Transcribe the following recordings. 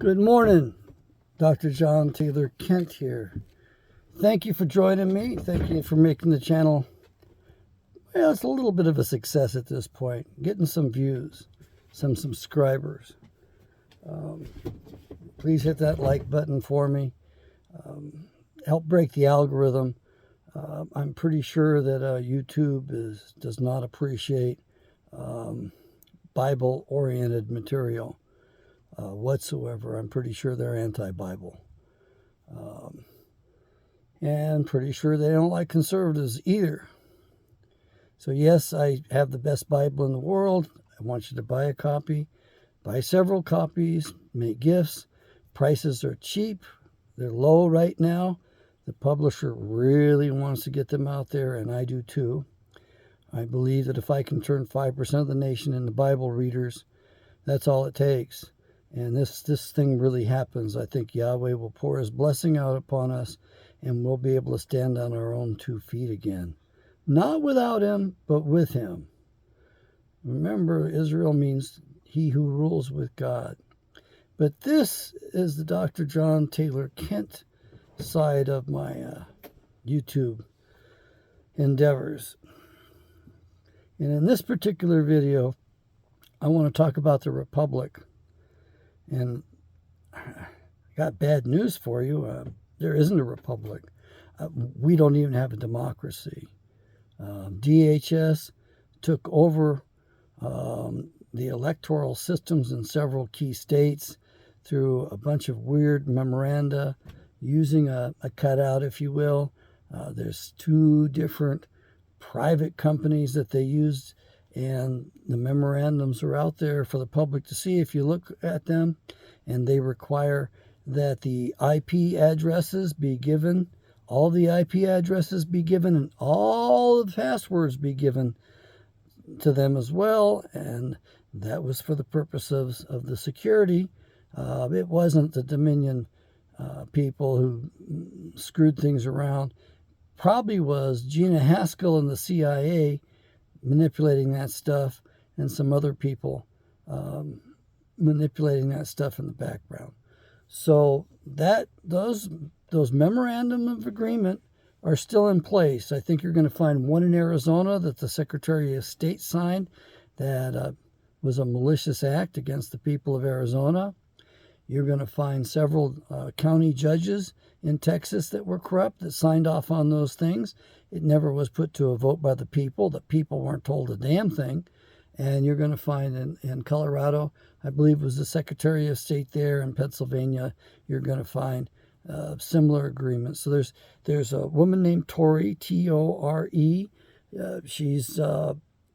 Good morning, Dr. John Taylor Kent here. Thank you for joining me. Thank you for making the channel, well, it's a little bit of a success at this point. Getting some views, some subscribers. Please hit that like button for me. Help break the algorithm. I'm pretty sure that YouTube does not appreciate Bible-oriented material whatsoever. I'm pretty sure they're anti-Bible. And pretty sure they don't like conservatives either. So yes, I have the best Bible in the world. I want you to buy a copy. Buy several copies. Make gifts. Prices are cheap. They're low right now. The publisher really wants to get them out there, and I do too. I believe that if I can turn 5% of the nation into Bible readers, that's all it takes. And this thing really happens. I think Yahweh will pour his blessing out upon us, and we'll be able to stand on our own 2 feet again. Not without him, but with him. Remember, Israel means he who rules with God. But this is the Dr. John Taylor Kent side of my YouTube endeavors. And in this particular video, I want to talk about the Republic. And I got bad news for you. There isn't a republic. We don't even have a democracy. DHS took over the electoral systems in several key states through a bunch of weird memoranda using a cutout, if you will. There's 2 different private companies that they used, and the memorandums are out there for the public to see if you look at them, and they require that the IP addresses be given, all the IP addresses be given, and all the passwords be given to them as well. And that was for the purpose of the security. It wasn't the Dominion people who screwed things around. Probably was Gina Haskell and the CIA manipulating that stuff, and some other people manipulating that stuff in the background. So those memorandum of agreement are still in place. I think you're going to find one in Arizona that the Secretary of State signed that was a malicious act against the people of Arizona. You're going to find several county judges in Texas that were corrupt that signed off on those things. It never was put to a vote by the people. The people weren't told a damn thing. And you're going to find in Colorado, I believe it was the Secretary of State there, in Pennsylvania, you're going to find similar agreements. So there's a woman named Tore, T-O-R-E. She's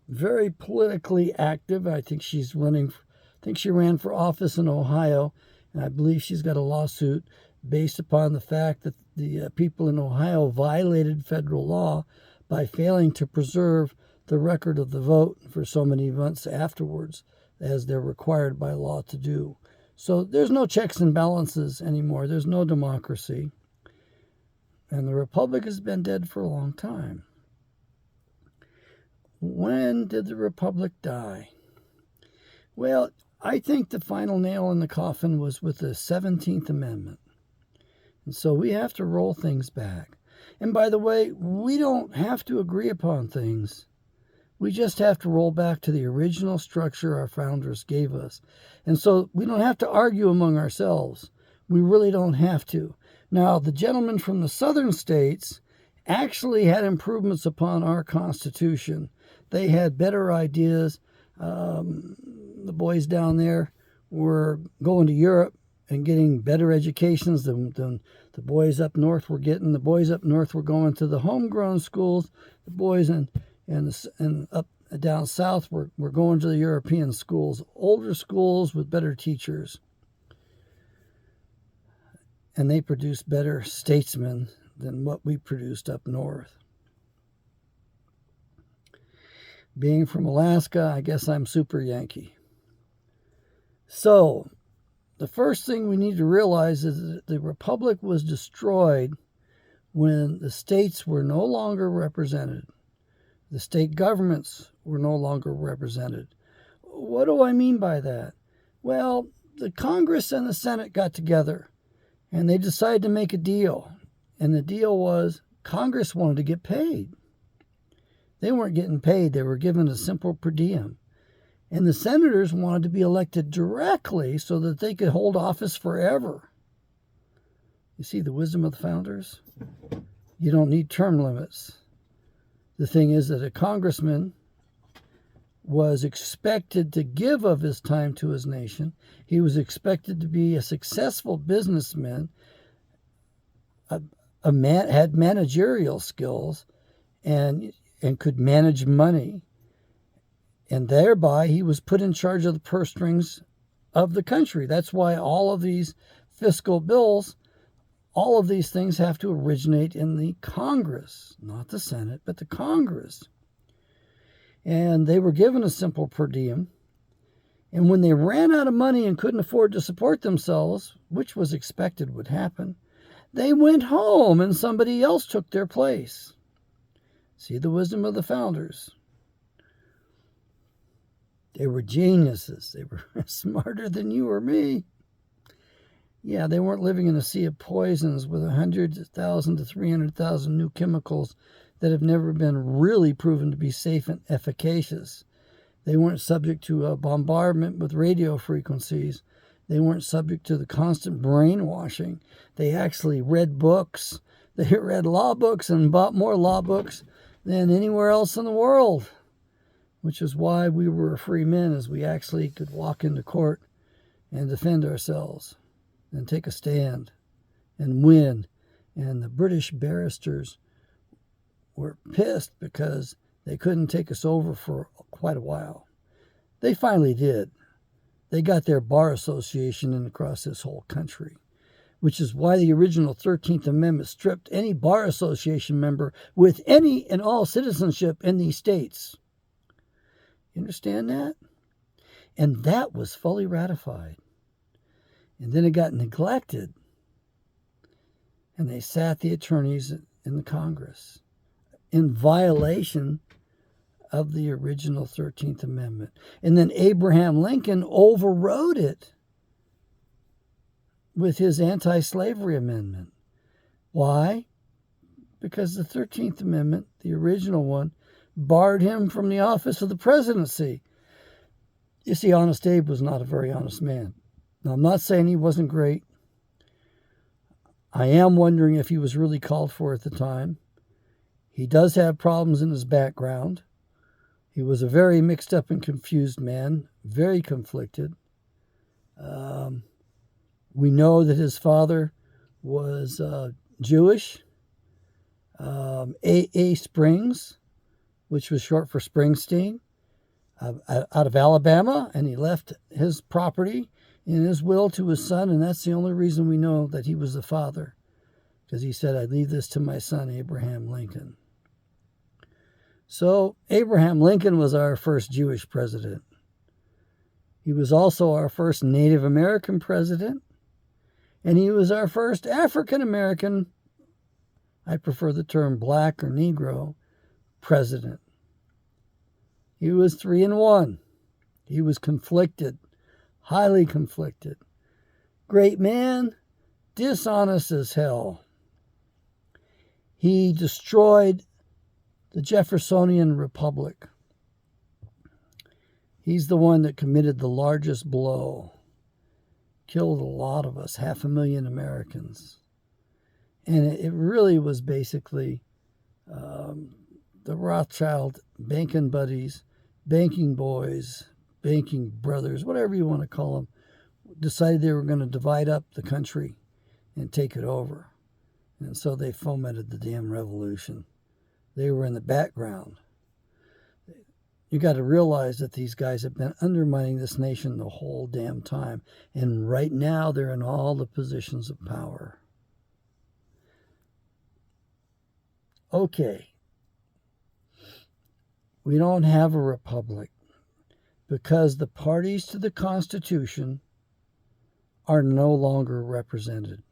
very politically active. I think she ran for office in Ohio, and I believe she's got a lawsuit based upon the fact that the people in Ohio violated federal law by failing to preserve the record of the vote for so many months afterwards, as they're required by law to do. So there's no checks and balances anymore. There's no democracy. And the Republic has been dead for a long time. When did the Republic die? Well, I think the final nail in the coffin was with the 17th Amendment. And so we have to roll things back. And by the way, we don't have to agree upon things. We just have to roll back to the original structure our founders gave us. And so we don't have to argue among ourselves. We really don't have to. Now, the gentlemen from the southern states actually had improvements upon our Constitution. They had better ideas. The boys down there were going to Europe and getting better educations than the boys up north were getting. The boys up north were going to the homegrown schools. The boys and up down south were going to the European schools, older schools with better teachers. And they produced better statesmen than what we produced up north. Being from Alaska, I guess I'm super Yankee. So, the first thing we need to realize is that the Republic was destroyed when the states were no longer represented. The state governments were no longer represented. What do I mean by that? Well, the Congress and the Senate got together and they decided to make a deal. And the deal was Congress wanted to get paid. They weren't getting paid. They were given a simple per diem. And the senators wanted to be elected directly so that they could hold office forever. You see the wisdom of the founders? You don't need term limits. The thing is that a congressman was expected to give of his time to his nation. He was expected to be a successful businessman, had managerial skills, and could manage money. And thereby, he was put in charge of the purse strings of the country. That's why all of these fiscal bills, all of these things have to originate in the Congress, not the Senate, but the Congress. And they were given a simple per diem. And when they ran out of money and couldn't afford to support themselves, which was expected would happen, they went home and somebody else took their place. See the wisdom of the founders. They were geniuses. They were smarter than you or me. Yeah, they weren't living in a sea of poisons with 100,000 to 300,000 new chemicals that have never been really proven to be safe and efficacious. They weren't subject to a bombardment with radio frequencies. They weren't subject to the constant brainwashing. They actually read books. They read law books and bought more law books than anywhere else in the world, which is why we were free men, as we actually could walk into court and defend ourselves and take a stand and win. And the British barristers were pissed because they couldn't take us over for quite a while. They finally did. They got their bar association in across this whole country, which is why the original 13th Amendment stripped any bar association member with any and all citizenship in these states. You understand that? And that was fully ratified. And then it got neglected. And they sat the attorneys in the Congress in violation of the original 13th Amendment. And then Abraham Lincoln overrode it with his anti-slavery amendment. Why? Because the 13th Amendment, the original one, barred him from the office of the presidency. You see, Honest Abe was not a very honest man. Now, I'm not saying he wasn't great. I am wondering if he was really called for at the time. He does have problems in his background. He was a very mixed up and confused man, very conflicted. We know that his father was Jewish. A. Springs, which was short for Springsteen, out of Alabama, and he left his property in his will to his son, and that's the only reason we know that he was the father, because he said, "I leave this to my son, Abraham Lincoln." So Abraham Lincoln was our first Jewish president. He was also our first Native American president, and he was our first African American, I prefer the term black or Negro, president. He was 3-in-1. He was conflicted, highly conflicted. Great man, dishonest as hell. He destroyed the Jeffersonian Republic. He's the one that committed the largest blow. Killed a lot of us, 500,000 Americans. And it really was basically the Rothschild banking buddies, banking boys, banking brothers, whatever you want to call them, decided they were going to divide up the country and take it over. And so they fomented the damn revolution. They were in the background. You got to realize that these guys have been undermining this nation the whole damn time. And right now they're in all the positions of power. Okay. We don't have a republic because the parties to the Constitution are no longer represented.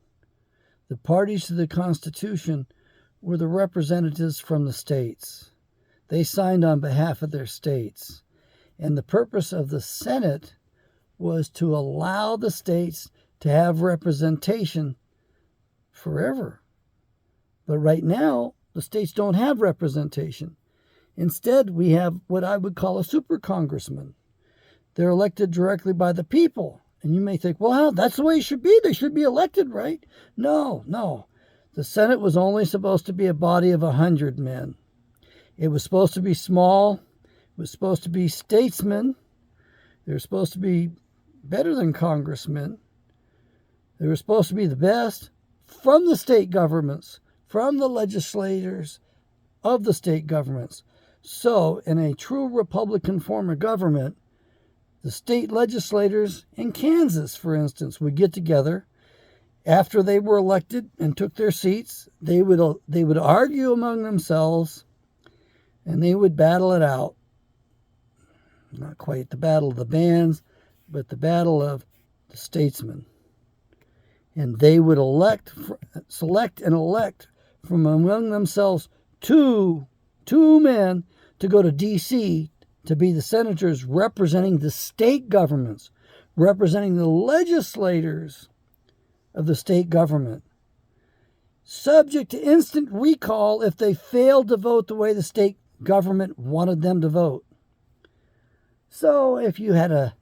The parties to the Constitution were the representatives from the states. They signed on behalf of their states. And the purpose of the Senate was to allow the states to have representation forever. But right now, the states don't have representation. Instead, we have what I would call a super congressman. They're elected directly by the people. And you may think, well, that's the way it should be. They should be elected, right? No. The Senate was only supposed to be a body of 100 men. It was supposed to be small. It was supposed to be statesmen. They were supposed to be better than congressmen. They were supposed to be the best from the state governments, from the legislators of the state governments. So, in a true Republican form of government, the state legislators in Kansas, for instance, would get together after they were elected and took their seats. They would argue among themselves, and they would battle it out. Not quite the battle of the bands, but the battle of the statesmen. And they would select and elect from among themselves two men to go to D.C. to be the senators representing the state governments, representing the legislators of the state government, subject to instant recall if they failed to vote the way the state government wanted them to vote. So if you had a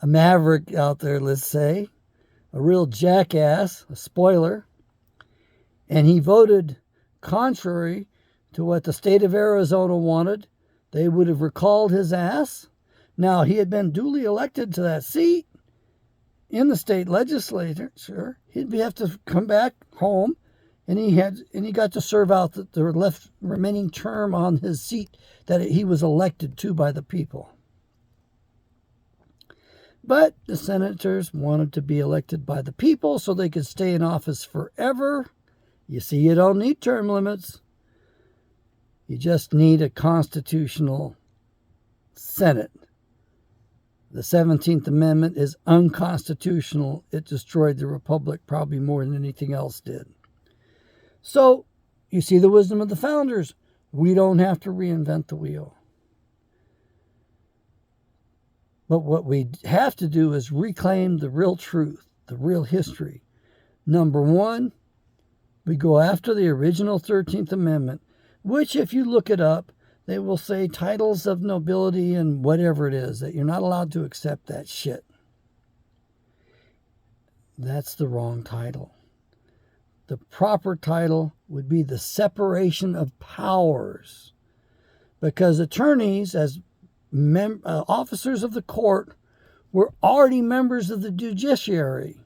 maverick out there, let's say, a real jackass, a spoiler, and he voted contrary to what the state of Arizona wanted, they would have recalled his ass. Now, he had been duly elected to that seat in the state legislature. He'd have to come back home, and he got to serve out the remaining term on his seat that he was elected to by the people. But the senators wanted to be elected by the people so they could stay in office forever. You see, you don't need term limits. You just need a constitutional Senate. The 17th Amendment is unconstitutional. It destroyed the Republic probably more than anything else did. So, you see the wisdom of the founders. We don't have to reinvent the wheel. But what we have to do is reclaim the real truth, the real history. Number one, we go after the original 13th Amendment, which, if you look it up, they will say titles of nobility and whatever it is, that you're not allowed to accept that shit. That's the wrong title. The proper title would be the separation of powers, because attorneys, as officers of the court, were already members of the judiciary.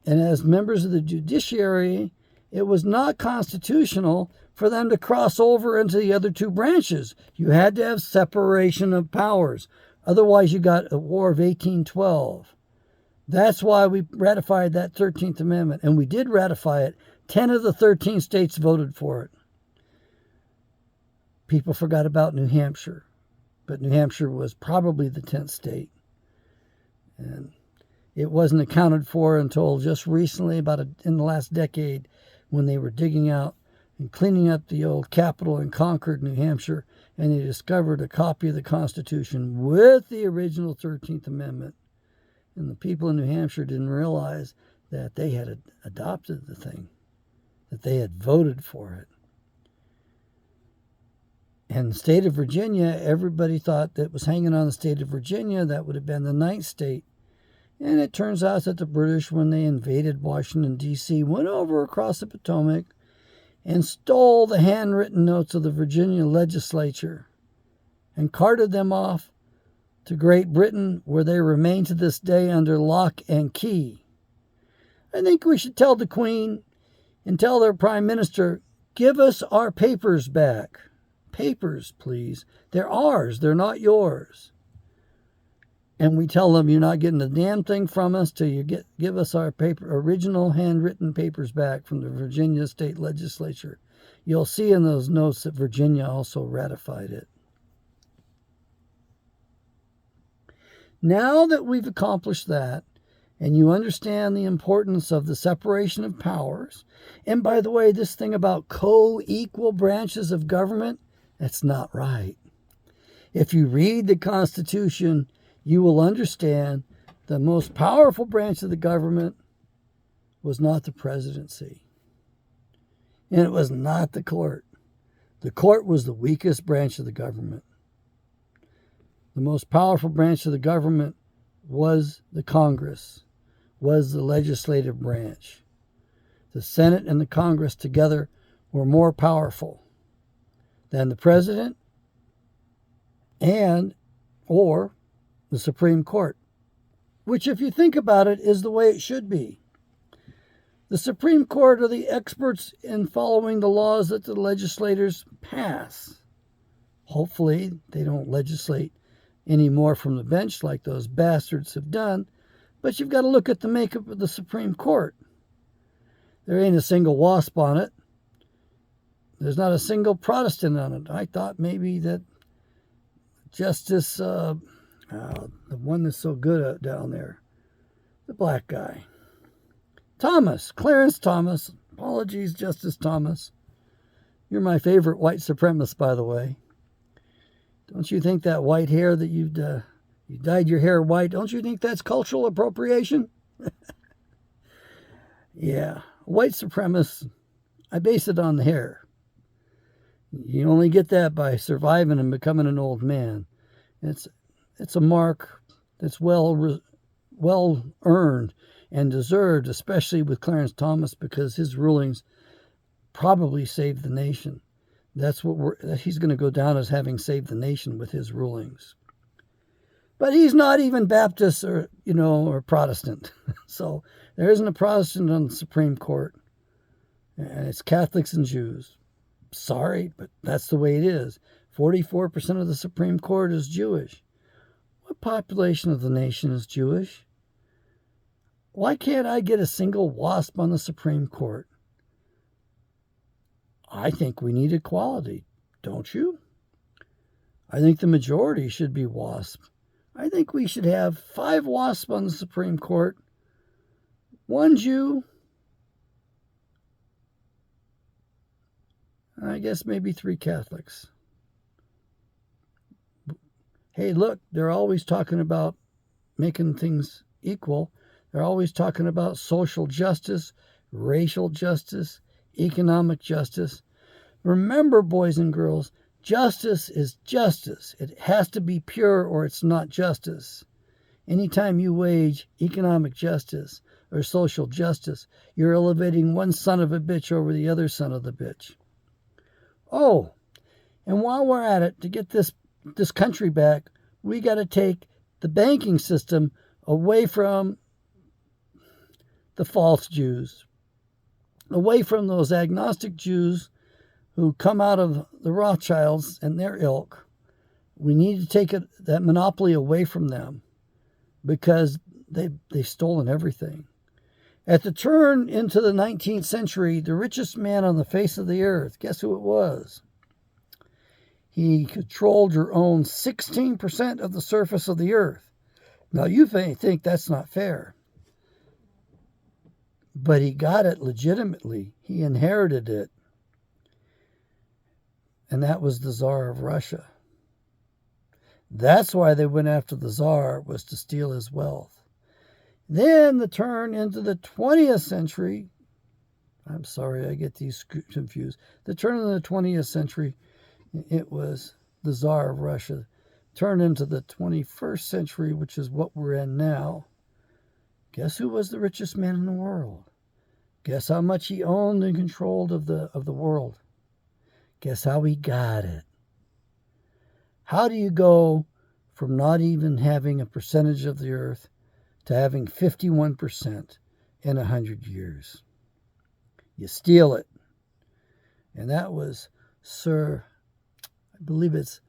And as members of the judiciary, it was not constitutional for them to cross over into the other two branches. You had to have separation of powers. Otherwise, you got a War of 1812. That's why we ratified that 13th Amendment. And we did ratify it. 10 of the 13 states voted for it. People forgot about New Hampshire. But New Hampshire was probably the 10th state. And it wasn't accounted for until just recently, in the last decade, when they were digging out and cleaning up the old Capitol in Concord, New Hampshire, and they discovered a copy of the Constitution with the original 13th Amendment. And the people in New Hampshire didn't realize that they had adopted the thing, that they had voted for it. And the state of Virginia, everybody thought that was hanging on the state of Virginia. That would have been the 9th state. And it turns out that the British, when they invaded Washington, D.C., went over across the Potomac and stole the handwritten notes of the Virginia legislature and carted them off to Great Britain, where they remain to this day under lock and key. I think we should tell the Queen and tell their Prime Minister, give us our papers back. Papers, please. They're ours. They're not yours. And we tell them, you're not getting a damn thing from us till you give us our original handwritten papers back from the Virginia State Legislature. You'll see in those notes that Virginia also ratified it. Now that we've accomplished that, and you understand the importance of the separation of powers, and by the way, this thing about co-equal branches of government, that's not right. If you read the Constitution, you will understand the most powerful branch of the government was not the presidency. And it was not the court. The court was the weakest branch of the government. The most powerful branch of the government was the Congress, was the legislative branch. The Senate and the Congress together were more powerful than the president and or the Supreme Court, which, if you think about it, is the way it should be. The Supreme Court are the experts in following the laws that the legislators pass. Hopefully, they don't legislate any more from the bench like those bastards have done, but you've got to look at the makeup of the Supreme Court. There ain't a single WASP on it. There's not a single Protestant on it. I thought maybe that Justice, the one that's so good down there, the black guy, Thomas, Clarence Thomas. Apologies, Justice Thomas. You're my favorite white supremacist, by the way. Don't you think that white hair that you dyed your hair white, don't you think that's cultural appropriation? Yeah, white supremacist, I base it on the hair. You only get that by surviving and becoming an old man. It's a mark that's well earned and deserved, especially with Clarence Thomas, because his rulings probably saved the nation. That's what he's going to go down as having saved the nation with his rulings. But he's not even Baptist or Protestant. So there isn't a Protestant on the Supreme Court. And it's Catholics and Jews. Sorry, but that's the way it is. 44% of the Supreme Court is Jewish. What population of the nation is Jewish? Why can't I get a single WASP on the Supreme Court? I think we need equality, don't you? I think the majority should be WASP. I think we should have 5 WASP on the Supreme Court, 1 Jew, and I guess maybe 3 Catholics. Hey, look, they're always talking about making things equal. They're always talking about social justice, racial justice, economic justice. Remember, boys and girls, justice is justice. It has to be pure or it's not justice. Anytime you wage economic justice or social justice, you're elevating one son of a bitch over the other son of the bitch. Oh, and while we're at it, to get this country back, we got to take the banking system away from the false Jews, away from those agnostic Jews who come out of the Rothschilds and their ilk. We need to take that monopoly away from them because they've stolen everything. At the turn into the 19th century, the richest man on the face of the earth, guess who it was? He controlled or owned 16% of the surface of the earth. Now, you think that's not fair. But he got it legitimately. He inherited it. And that was the Tsar of Russia. That's why they went after the Tsar, was to steal his wealth. Then the turn into the 20th century, I'm sorry, I get these confused. The turn of the 20th century, it was the Tsar of Russia. Turned into the 21st century, which is what we're in now. Guess who was the richest man in the world? Guess how much he owned and controlled of the world? Guess how he got it? How do you go from not even having a percentage of the earth to having 51% in 100 years? You steal it. And that was Sir, I believe it's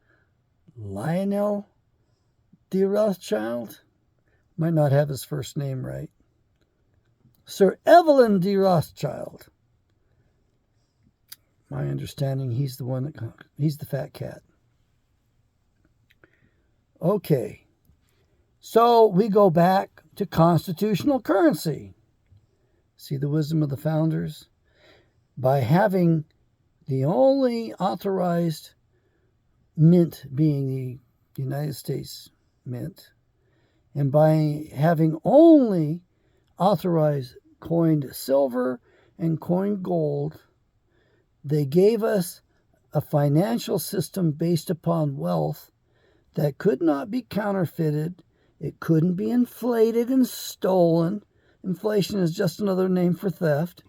Lionel de Rothschild. Might not have his first name right. Sir Evelyn de Rothschild. My understanding, he's the fat cat. Okay. So we go back to constitutional currency. See the wisdom of the founders? By having the only authorized mint being the United States Mint, And by having only authorized coined silver and coined gold, they gave us a financial system based upon wealth that could not be counterfeited. It couldn't be inflated and stolen. Inflation is just another name for theft.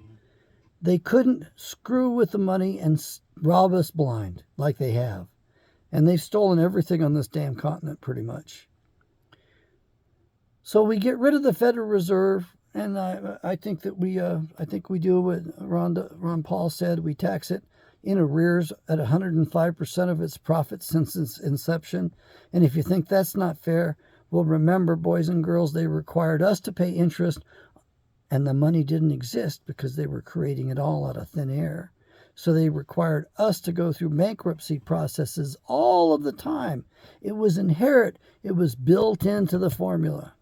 They couldn't screw with the money and rob us blind like they have. And they've stolen everything on this damn continent pretty much. So we get rid of the Federal Reserve, and I think that we do what Ron Paul said. We tax it in arrears at 105% of its profits since its inception. And if you think that's not fair, well, remember, boys and girls, they required us to pay interest, and the money didn't exist because they were creating it all out of thin air. So they required us to go through bankruptcy processes all of the time. It was inherent. It was built into the formula.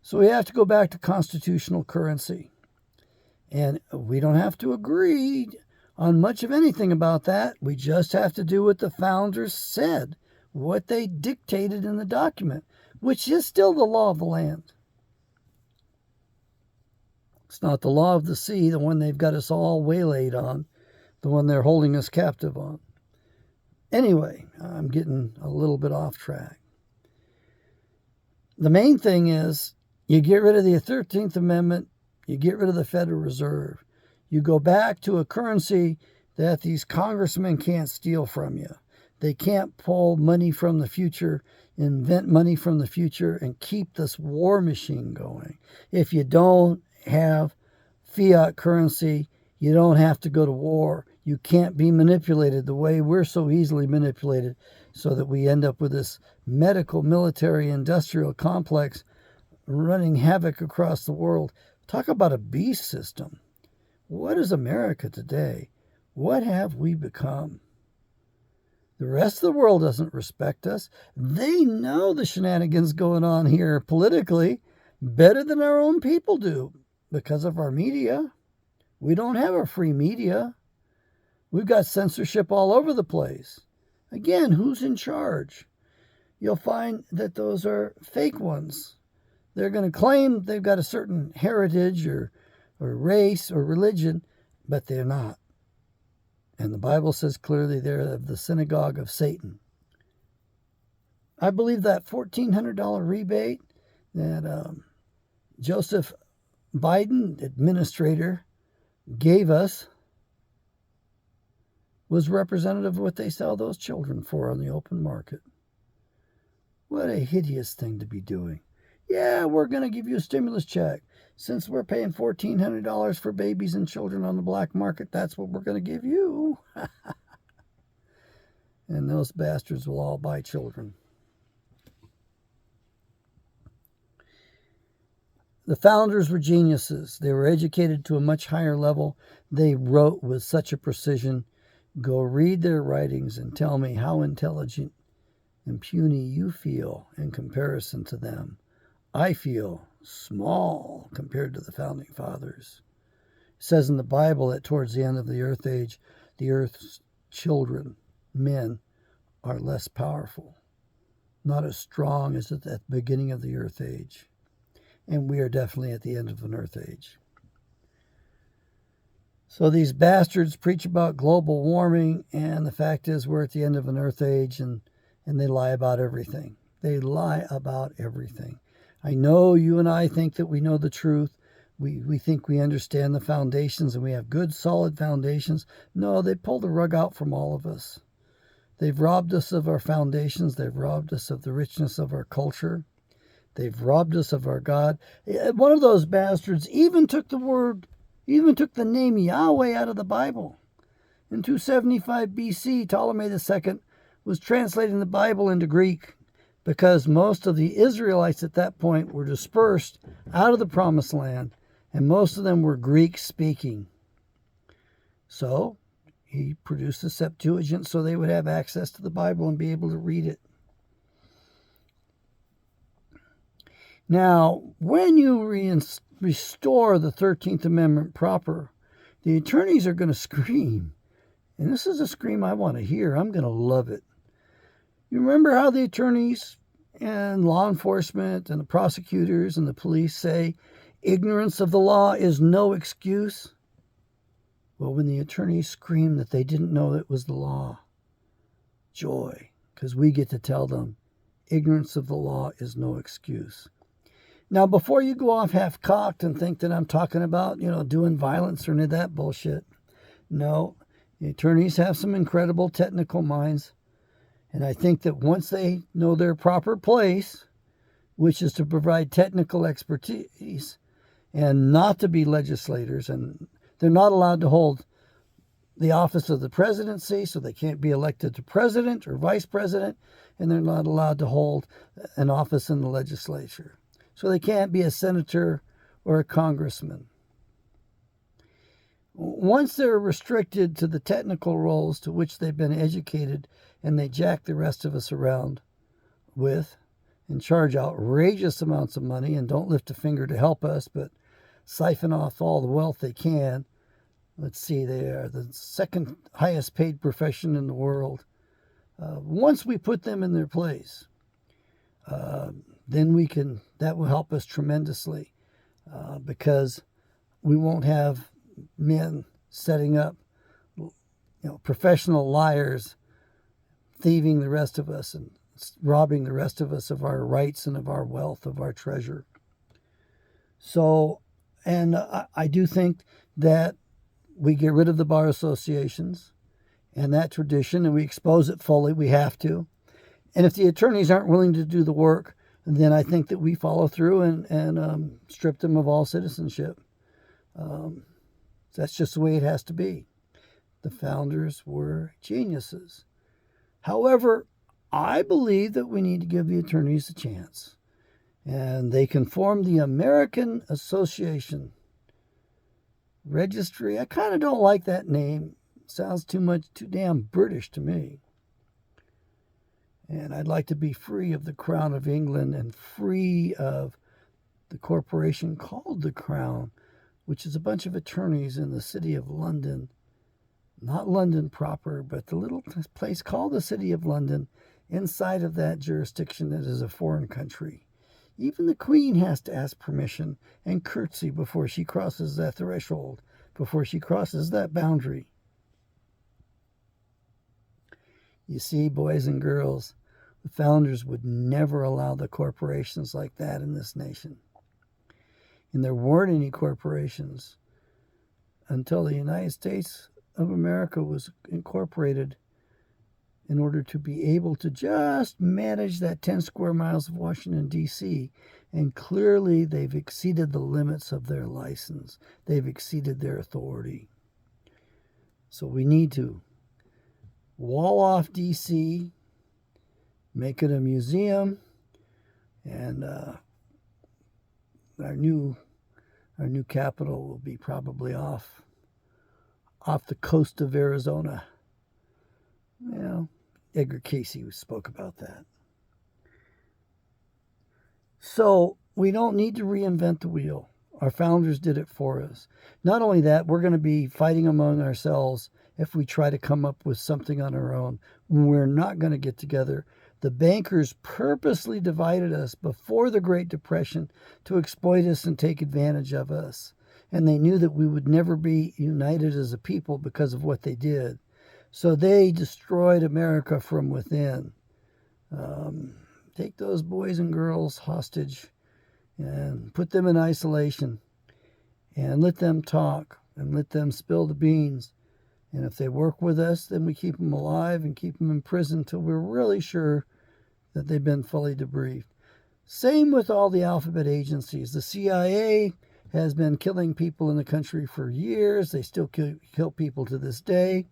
So we have to go back to constitutional currency. And we don't have to agree on much of anything about that. We just have to do what the founders said, what they dictated in the document, which is still the law of the land. It's not the law of the sea, the one they've got us all waylaid on, the one they're holding us captive on. Anyway, I'm getting a little bit off track. The main thing is, you get rid of the 13th Amendment, you get rid of the Federal Reserve. You go back to a currency that these congressmen can't steal from you. They can't pull money from the future, invent money from the future, and keep this war machine going. If you don't have fiat currency, you don't have to go to war. You can't be manipulated the way we're so easily manipulated, so that we end up with this medical, military, industrial complex running havoc across the world. Talk about a beast system. What is America today? What have we become? The rest of the world doesn't respect us. They know the shenanigans going on here politically better than our own people do because of our media. We don't have a free media. We've got censorship all over the place. Again, who's in charge? You'll find that those are fake ones. They're going to claim they've got a certain heritage or race or religion, but they're not. And the Bible says clearly they're of the synagogue of Satan. I believe that $1,400 rebate that Joseph Biden, administrator, gave us was representative of what they sell those children for on the open market. What a hideous thing to be doing. Yeah, we're going to give you a stimulus check. Since we're paying $1,400 for babies and children on the black market, that's what we're going to give you. And those bastards will all buy children. The founders were geniuses. They were educated to a much higher level. They wrote with such a precision. Go read their writings and tell me how intelligent and puny you feel in comparison to them. I feel small compared to the founding fathers. It says in the Bible that towards the end of the earth age, the earth's children, men, are less powerful, not as strong as at the beginning of the earth age. And we are definitely at the end of an earth age. So these bastards preach about global warming, and the fact is we're at the end of an earth age, and they lie about everything. They lie about everything. I know you and I think that we know the truth. We think we understand the foundations and we have good, solid foundations. No, they pull the rug out from all of us. They've robbed us of our foundations. They've robbed us of the richness of our culture. They've robbed us of our God. One of those bastards even took the name Yahweh out of the Bible. In 275 BC, Ptolemy II was translating the Bible into Greek, because most of the Israelites at that point were dispersed out of the Promised Land, and most of them were Greek-speaking. So he produced the Septuagint so they would have access to the Bible and be able to read it. Now, when you restore the 13th Amendment proper, the attorneys are going to scream. And this is a scream I want to hear. I'm going to love it. You remember how the attorneys and law enforcement and the prosecutors and the police say ignorance of the law is no excuse. Well, when the attorneys scream that they didn't know it was the law, joy, because we get to tell them ignorance of the law is no excuse. Now, before you go off half-cocked and think that I'm talking about, doing violence or any of that bullshit, no, the attorneys have some incredible technical minds. And I think that once they know their proper place, which is to provide technical expertise and not to be legislators, and they're not allowed to hold the office of the presidency, so they can't be elected to president or vice president, and they're not allowed to hold an office in the legislature. So they can't be a senator or a congressman. Once they're restricted to the technical roles to which they've been educated and they jack the rest of us around with and charge outrageous amounts of money and don't lift a finger to help us but siphon off all the wealth they can. Let's see, they are the second highest paid profession in the world. Once we put them in their place, then that will help us tremendously because we won't have men setting up, professional liars, thieving the rest of us and robbing the rest of us of our rights and of our wealth, of our treasure. So, and I do think that we get rid of the bar associations and that tradition, and we expose it fully. We have to. And if the attorneys aren't willing to do the work, then I think that we follow through and strip them of all citizenship. That's just the way it has to be. The founders were geniuses. However, I believe that we need to give the attorneys a chance. And they can form the American Association Registry. I kind of don't like that name. It sounds too damn British to me. And I'd like to be free of the Crown of England and free of the corporation called the Crown, which is a bunch of attorneys in the city of London. Not London proper, but the little place called the City of London inside of that jurisdiction that is a foreign country. Even the Queen has to ask permission and curtsy before she crosses that threshold, before she crosses that boundary. You see, boys and girls, the founders would never allow the corporations like that in this nation. And there weren't any corporations until the United States of America was incorporated in order to be able to just manage that 10 square miles of Washington, D.C. And clearly they've exceeded the limits of their license. They've exceeded their authority. So we need to wall off D.C., make it a museum, and our new capital will be probably off the coast of Arizona. Edgar Casey spoke about that. So we don't need to reinvent the wheel. Our founders did it for us. Not only that, we're going to be fighting among ourselves if we try to come up with something on our own. We're not going to get together. The bankers purposely divided us before the Great Depression to exploit us and take advantage of us. And they knew that we would never be united as a people because of what they did. So they destroyed America from within. Take those boys and girls hostage and put them in isolation and let them talk and let them spill the beans. And if they work with us, then we keep them alive and keep them in prison until we're really sure that they've been fully debriefed. Same with all the alphabet agencies. The CIA has been killing people in the country for years. They still kill people to this day.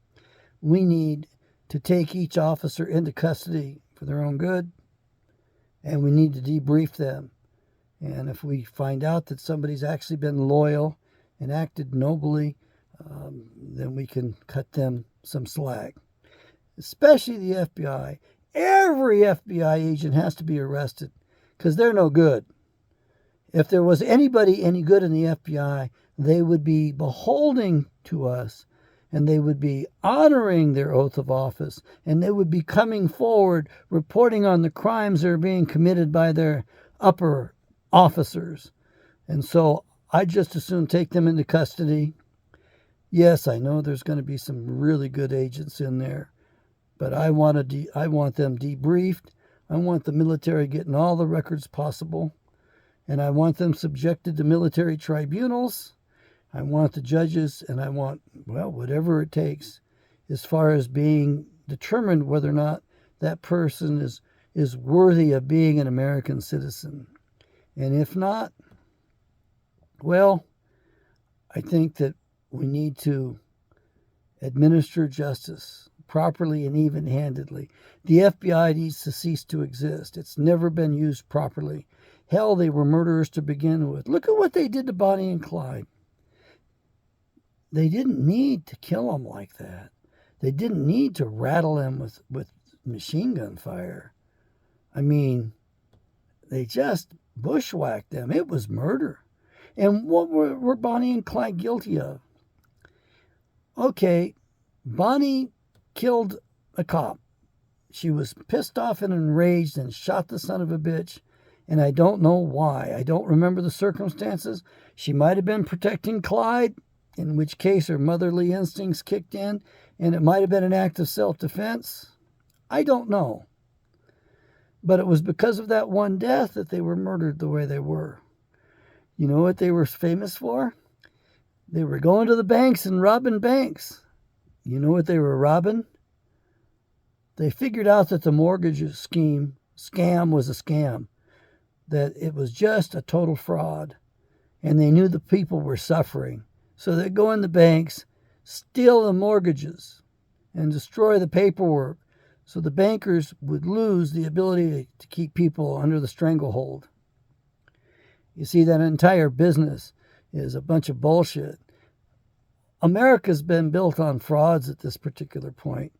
We need to take each officer into custody for their own good, and we need to debrief them. And if we find out that somebody's actually been loyal and acted nobly, then we can cut them some slack. Especially the FBI. Every FBI agent has to be arrested because they're no good. If there was anybody any good in the FBI, they would be beholden to us and they would be honoring their oath of office, and they would be coming forward, reporting on the crimes that are being committed by their upper officers. And so I just as soon take them into custody. Yes, I know there's going to be some really good agents in there, but I want them debriefed. I want the military getting all the records possible, and I want them subjected to military tribunals. I want the judges, and I want, well, whatever it takes as far as being determined whether or not that person is worthy of being an American citizen. And if not, well, I think that we need to administer justice properly and even-handedly. The FBI needs to cease to exist. It's never been used properly. Hell, they were murderers to begin with. Look at what they did to Bonnie and Clyde. They didn't need to kill them like that. They didn't need to rattle them with machine gun fire. I mean, they just bushwhacked them. It was murder. And what were Bonnie and Clyde guilty of? Okay, Bonnie killed a cop. She was pissed off and enraged and shot the son of a bitch. And I don't know why. I don't remember the circumstances. She might have been protecting Clyde, in which case her motherly instincts kicked in, and it might have been an act of self-defense. I don't know. But it was because of that one death that they were murdered the way they were. You know what they were famous for? They were going to the banks and robbing banks. You know what they were robbing? They figured out that the mortgage scam was a scam, that it was just a total fraud, and they knew the people were suffering. So they'd go in the banks, steal the mortgages, and destroy the paperwork, so the bankers would lose the ability to keep people under the stranglehold. You see, that entire business is a bunch of bullshit. America's been built on frauds at this particular point.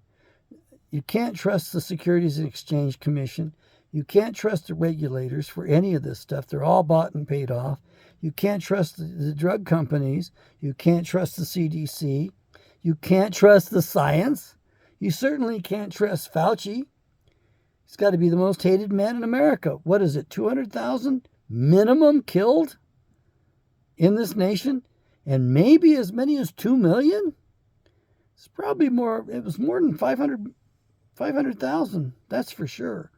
You can't trust the Securities and Exchange Commission. You can't trust the regulators for any of this stuff. They're all bought and paid off. You can't trust the drug companies. You can't trust the CDC. You can't trust the science. You certainly can't trust Fauci. He's got to be the most hated man in America. What is it, 200,000 minimum killed in this nation? And maybe as many as 2 million? It's probably more. It was more than 500,000, that's for sure.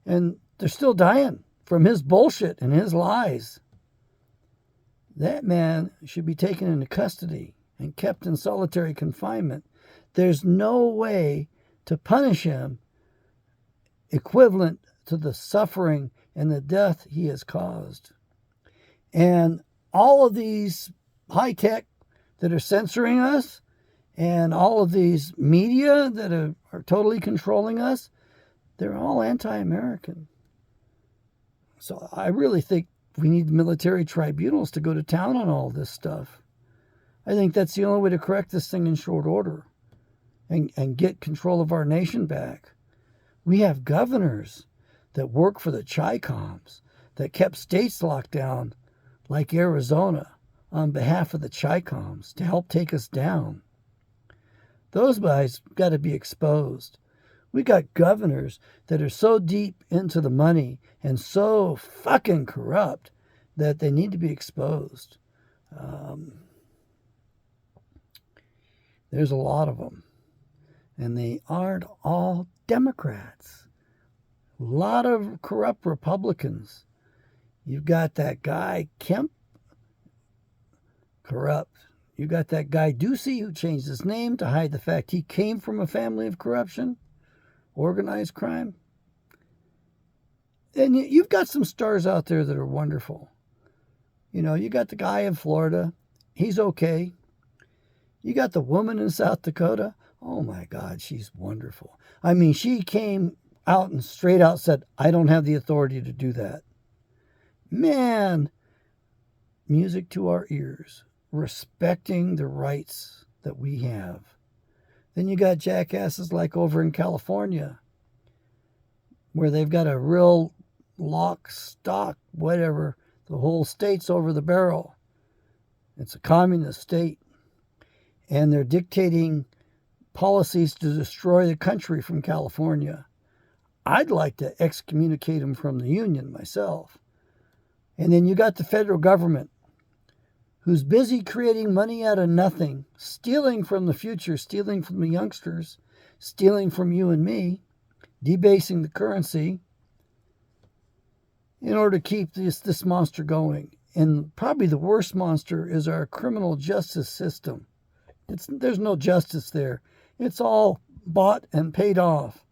And they're still dying from his bullshit and his lies. That man should be taken into custody and kept in solitary confinement. There's no way to punish him equivalent to the suffering and the death he has caused. And all of these high tech that are censoring us, and all of these media that are totally controlling us, they're all anti-American. So I really think we need military tribunals to go to town on all this stuff. I think that's the only way to correct this thing in short order and get control of our nation back. We have governors that work for the Chi-Coms that kept states locked down, like Arizona, on behalf of the Chi-Coms to help take us down. Those guys got to be exposed. We got governors that are so deep into the money and so fucking corrupt that they need to be exposed. There's a lot of them. And they aren't all Democrats. A lot of corrupt Republicans. You've got that guy Kemp, corrupt. You got that guy Ducey, who changed his name to hide the fact he came from a family of corruption, organized crime. And you've got some stars out there that are wonderful. You know, you got the guy in Florida. He's okay. You got the woman in South Dakota. Oh my God, she's wonderful. I mean, she came out and straight out said, I don't have the authority to do that. Man, music to our ears. Respecting the rights that we have. Then you got jackasses like over in California, where they've got a real lock, stock, whatever, the whole state's over the barrel. It's a communist state. and they're dictating policies to destroy the country from California. I'd like to excommunicate them from the union myself. And then you got the federal government, who's busy creating money out of nothing, stealing from the future, stealing from the youngsters, stealing from you and me, debasing the currency in order to keep this monster going. And probably the worst monster is our criminal justice system. There's no justice there. It's all bought and paid off.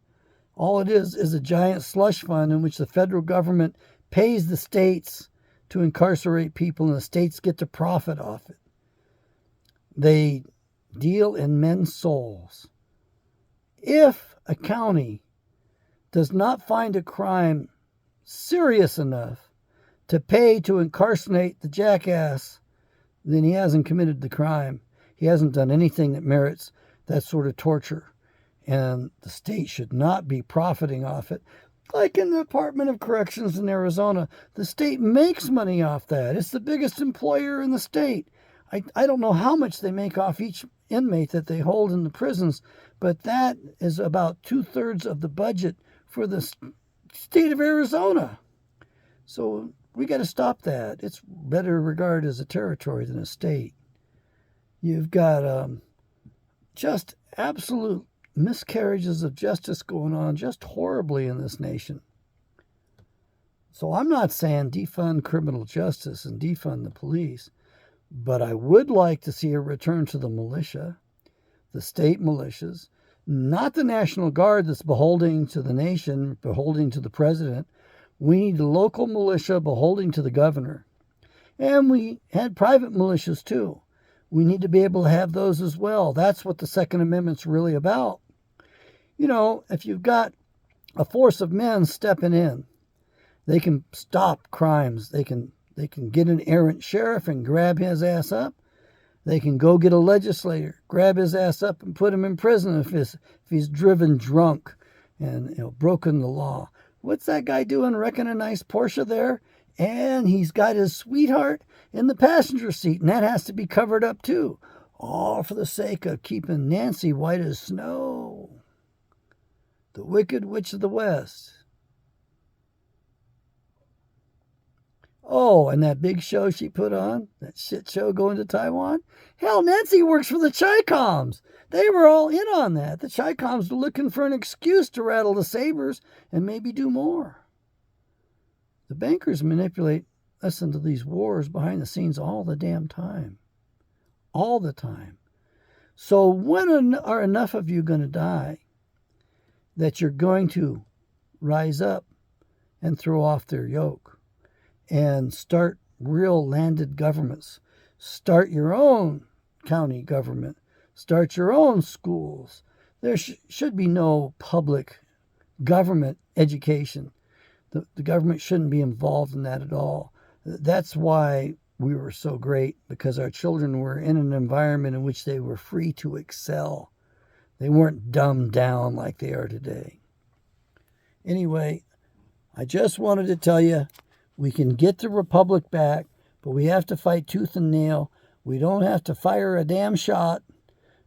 All it is a giant slush fund in which the federal government pays the states to incarcerate people, and the states get to profit off it. They deal in men's souls. If a county does not find a crime serious enough to pay to incarcerate the jackass, then he hasn't committed the crime. He hasn't done anything that merits that sort of torture. And the state should not be profiting off it. Like in the Department of Corrections in Arizona, the state makes money off that. It's the biggest employer in the state. I don't know how much they make off each inmate that they hold in the prisons, but that is about 2/3 of the budget for the state of Arizona. So we got to stop that. It's better regarded as a territory than a state. You've got just absolute miscarriages of justice going on just horribly in this nation. So I'm not saying defund criminal justice and defund the police, but I would like to see a return to the militia, the state militias, not the National Guard that's beholding to the nation, beholding to the president. We need the local militia beholding to the governor. And we had private militias too. We need to be able to have those as well. That's what the Second Amendment's really about. You know, if you've got a force of men stepping in, they can stop crimes. They can get an errant sheriff and grab his ass up. They can go get a legislator, grab his ass up and put him in prison if he's driven drunk and broken the law. What's that guy doing wrecking a nice Porsche there? And he's got his sweetheart in the passenger seat, and that has to be covered up too. All for the sake of keeping Nancy white as snow. The Wicked Witch of the West. Oh, and that big show she put on, that shit show going to Taiwan. Hell, Nancy works for the Chi-Coms. They were all in on that. The Chi-Coms were looking for an excuse to rattle the sabers and maybe do more. The bankers manipulate us into these wars behind the scenes all the damn time. All the time. So when are enough of you going to die that you're going to rise up and throw off their yoke and start real landed governments? Start your own county government. Start your own schools. There should be no public government education. The government shouldn't be involved in that at all. That's why we were so great, because our children were in an environment in which they were free to excel. They weren't dumbed down like they are today. Anyway, I just wanted to tell you, we can get the republic back, but we have to fight tooth and nail. We don't have to fire a damn shot,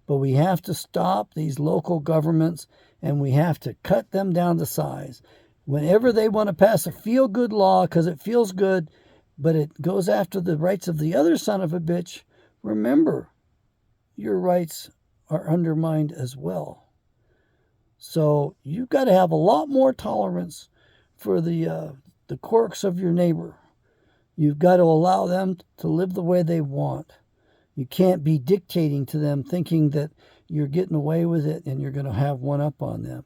but we have to stop these local governments, and we have to cut them down to size. Whenever they want to pass a feel-good law because it feels good, but it goes after the rights of the other son of a bitch, remember, your rights are undermined as well. So you've got to have a lot more tolerance for the quirks of your neighbor. You've got to allow them to live the way they want. You can't be dictating to them thinking that you're getting away with it and you're going to have one up on them.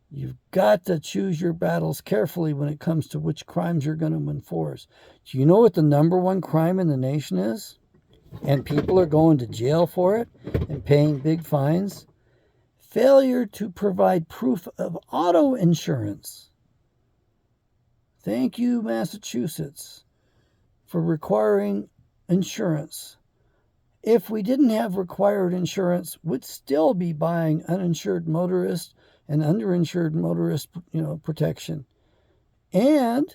You've got to choose your battles carefully when it comes to which crimes you're going to enforce. Do you know what the number one crime in the nation is? And people are going to jail for it and paying big fines? Failure to provide proof of auto insurance. Thank you, Massachusetts, for requiring insurance. If we didn't have required insurance, we'd still be buying uninsured motorists and underinsured motorist, protection. And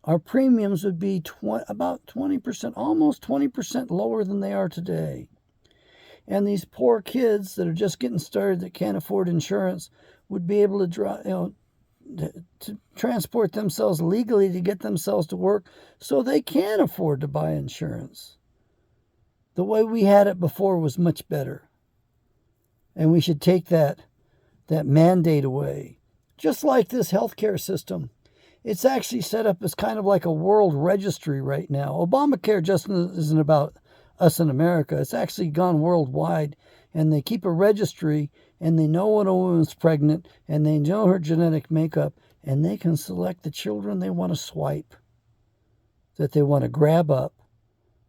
our premiums would be about 20%, almost 20% lower than they are today. and these poor kids that are just getting started that can't afford insurance would be able to to transport themselves legally to get themselves to work so they can afford to buy insurance. The way we had it before was much better. And we should take that mandate away. Just like this healthcare system. It's actually set up as kind of like a world registry right now. Obamacare just isn't about us in America. It's actually gone worldwide. And they keep a registry, and they know when a woman's pregnant, and they know her genetic makeup, and they can select the children they want to swipe, that they want to grab up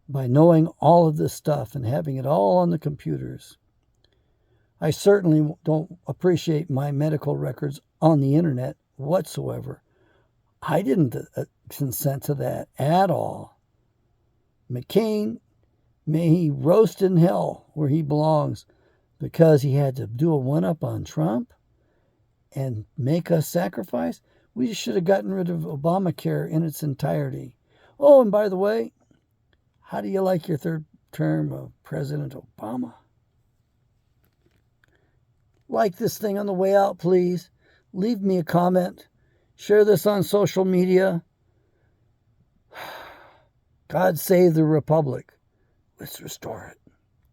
by knowing all of this stuff and having it all on the computers. I certainly don't appreciate my medical records on the internet whatsoever. I didn't consent to that at all. McCain, may he roast in hell where he belongs, because he had to do a one-up on Trump and make us sacrifice. We should have gotten rid of Obamacare in its entirety. Oh, and by the way, how do you like your third term of President Obama? Like this thing on the way out, please. Leave me a comment. Share this on social media. God save the Republic. Let's restore it.